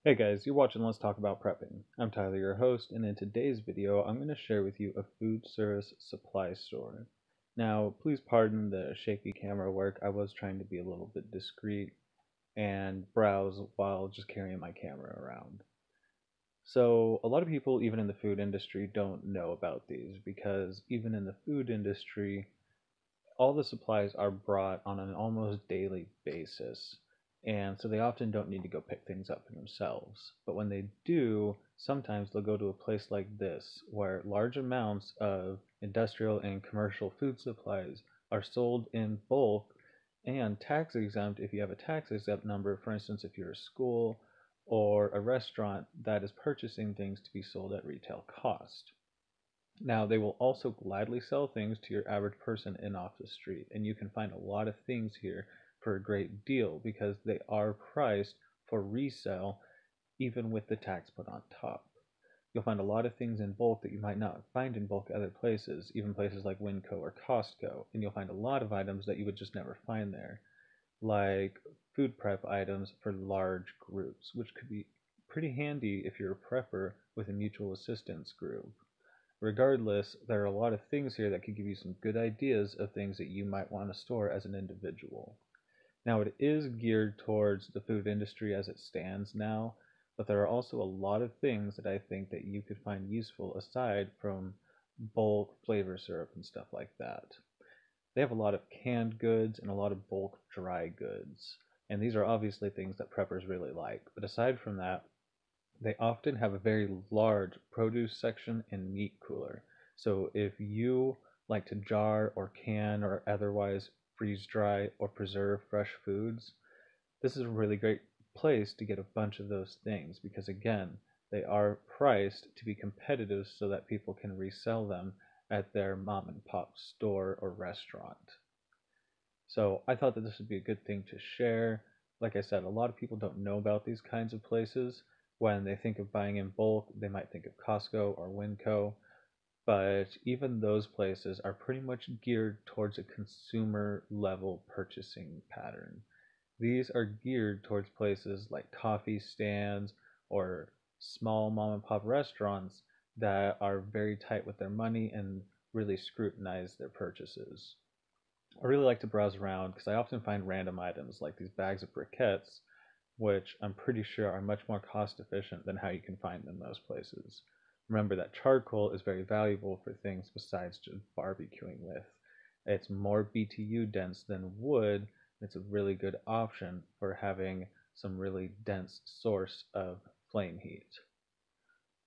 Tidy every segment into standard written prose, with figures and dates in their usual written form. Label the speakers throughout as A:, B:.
A: Hey guys, you're watching Let's Talk About Prepping. I'm Tyler, your host, and in today's video, I'm going to share with you a food service supply store. Now, please pardon the shaky camera work. I was trying to be a little bit discreet and browse while just carrying my camera around. So, a lot of people, even in the food industry, don't know about these because even in the food industry, all the supplies are brought on an almost daily basis. And so they often don't need to go pick things up for themselves. But when they do, sometimes they'll go to a place like this, where large amounts of industrial and commercial food supplies are sold in bulk and tax exempt if you have a tax exempt number. For instance, if you're a school or a restaurant that is purchasing things to be sold at retail cost. Now, they will also gladly sell things to your average person in off the street, and you can find a lot of things here for a great deal because they are priced for resale, even with the tax put on top. You'll find a lot of things in bulk that you might not find in bulk other places, even places like Winco or Costco, and you'll find a lot of items that you would just never find there, like food prep items for large groups, which could be pretty handy if you're a prepper with a mutual assistance group. Regardless, there are a lot of things here that could give you some good ideas of things that you might want to store as an individual. Now, it is geared towards the food industry as it stands now, but there are also a lot of things that I think that you could find useful aside from bulk flavor syrup and stuff like that. They have a lot of canned goods and a lot of bulk dry goods, and these are obviously things that preppers really like. But aside from that, they often have a very large produce section and meat cooler. So if you like to jar or can or otherwise freeze dry or preserve fresh foods, this is a really great place to get a bunch of those things because, again, they are priced to be competitive so that people can resell them at their mom and pop store or restaurant. So I thought that this would be a good thing to share. Like I said, a lot of people don't know about these kinds of places. When they think of buying in bulk, they might think of Costco or Winco, but even those places are pretty much geared towards a consumer level purchasing pattern. These are geared towards places like coffee stands or small mom and pop restaurants that are very tight with their money and really scrutinize their purchases. I really like to browse around because I often find random items like these bags of briquettes, which I'm pretty sure are much more cost efficient than how you can find them most places. Remember that charcoal is very valuable for things besides just barbecuing with. It's more BTU dense than wood. It's a really good option for having some really dense source of flame heat.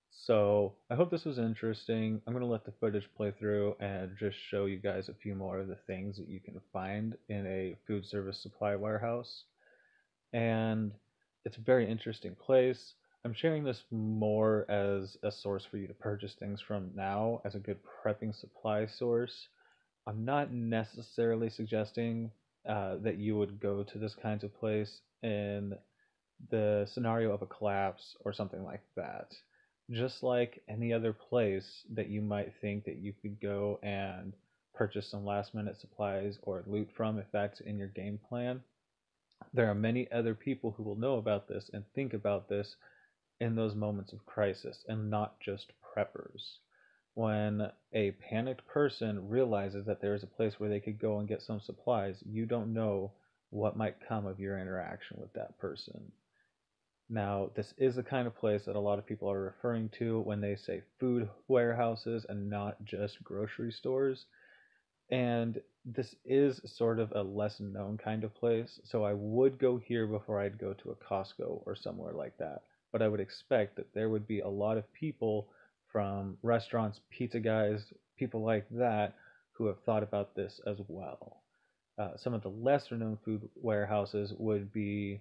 A: So I hope this was interesting. I'm going to let the footage play through and just show you guys a few more of the things that you can find in a food service supply warehouse. And it's a very interesting place. I'm sharing this more as a source for you to purchase things from now as a good prepping supply source. I'm not necessarily suggesting that you would go to this kinds of place in the scenario of a collapse or something like that. Just like any other place that you might think that you could go and purchase some last minute supplies or loot from if that's in your game plan, there are many other people who will know about this and think about this in those moments of crisis and not just preppers. When a panicked person realizes that there is a place where they could go and get some supplies, you don't know what might come of your interaction with that person. Now, this is the kind of place that a lot of people are referring to when they say food warehouses and not just grocery stores. And this is sort of a less known kind of place, so I would go here before I'd go to a Costco or somewhere like that. But I would expect that there would be a lot of people from restaurants, pizza guys, people like that, who have thought about this as well. Some of the lesser known food warehouses would be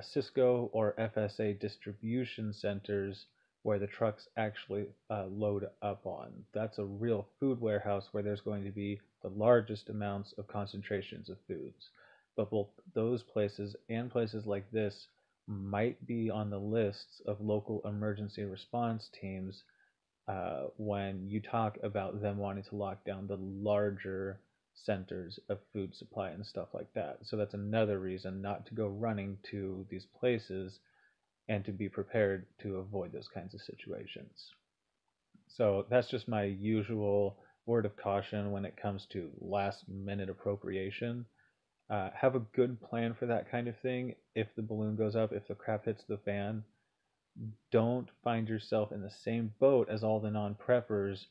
A: Cisco or FSA distribution centers where the trucks actually load up on. That's a real food warehouse where there's going to be the largest amounts of concentrations of foods. But both those places and places like this might be on the lists of local emergency response teams when you talk about them wanting to lock down the larger centers of food supply and stuff like that. So that's another reason not to go running to these places and to be prepared to avoid those kinds of situations. So that's just my usual word of caution when it comes to last minute appropriation. Have a good plan for that kind of thing. If the balloon goes up, if the crap hits the fan, don't find yourself in the same boat as all the non-preppers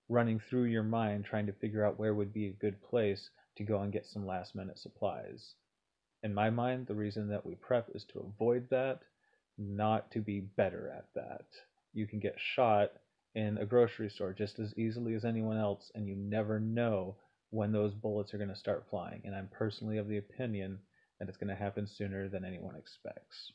A: running through your mind trying to figure out where would be a good place to go and get some last minute supplies. In my mind, the reason that we prep is to avoid that, not to be better at that. You can get shot in a grocery store just as easily as anyone else, and you never know when those bullets are going to start flying. And I'm personally of the opinion that it's going to happen sooner than anyone expects.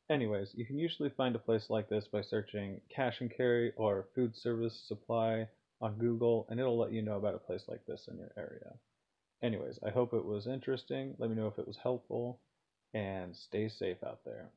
A: Anyways, you can usually find a place like this by searching cash and carry or food service supply on Google, and it'll let you know about a place like this in your area. Anyways, I hope it was interesting. Let me know if it was helpful, and stay safe out there.